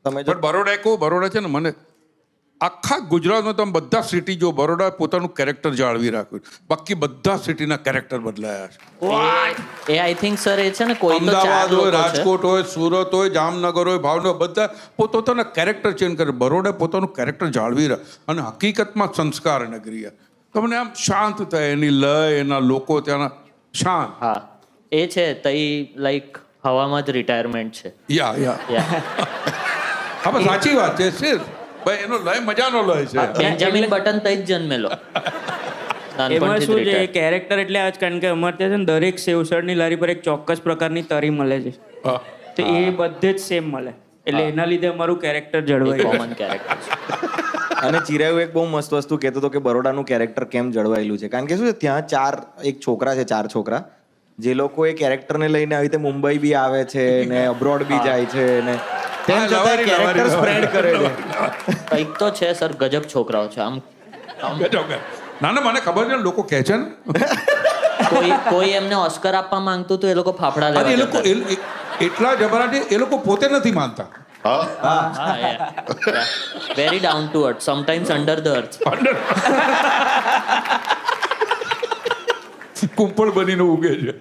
તમે પણ બરોડા કહું, બરોડા છે ને મને આખા ગુજરાતમાં તમે બધા સિટી જો બરોડા પોતાનું કેરેક્ટર જાળવી રાખ્યું, બાકી બધા સિટીના કેરેક્ટર બદલાયા છે. એ આઈ થિંક સર એ છે ને કોઈ તો ચાર અમદાવાદ હોય, લોકો છે રાજકોટ હોય, સુરત હોય, જામનગર હોય, ભાવનગર, બધા પોતાના કેરેક્ટર ચેન્જ કરે. બરોડા પોતાનું કેરેક્ટર જાળવી રહ્યા અને હકીકતમાં સંસ્કાર નગરી. તમને આમ શાંત થાય, એની લય, એના લોકો ત્યાંના શાંત. હા એ છે તઈ લાઈક હવામાં જ રિટાયરમેન્ટ છે યા Yeah. હા પણ સાચી વાત છે સિર્ફ ભાઈ, એનો લય મજાનો લય છે. બેન્જામિન બટન તઈ જ જન્મેલો એમાં નાનપણથી જ શું છે retire. કેરેક્ટર એટલે આજ કારણ કે અમારે ત્યાં છે ને દરેક સેવસળની લારી પર એક ચોક્કસ પ્રકારની તરી મળે છે હા. તો એ બધે જ સેમ મળે એટલે એના લીધે અમારું કેરેક્ટર જળવાય કોમન કેરેક્ટર અને ચિરાયુ એક બહુ મસ્ત વસ્તુ કહેતો હતો કે બરોડાનું કેરેક્ટર કેમ જળવાયેલું છે, કારણ કે શું છે ત્યાં એક છોકરા છે, 4 છોકરા જે લોકો એ કેરેક્ટરને લઈને આવી રીતે મુંબઈ બી આવે છે ને અબ્રોડ બી જાય છે ને તેમ છતાં કેરેક્ટર સ્પ્રેડ કરે છે. કંઈક તો છે સર, ગજબ છોકરાઓ છે આમ ગજબ. ના ના, મને ખબર છે ને, લોકો કહે છે ને કોઈ એમને ઓસ્કર આપવા માંગતું તો એ લોકો ફાફડા અને લેવા એ લોકો એટલા જબરા છે, એ લોકો પોતે નથી માનતા. Very down to earth, sometimes under the earth. કુંપળ બનીને ઉગે છે.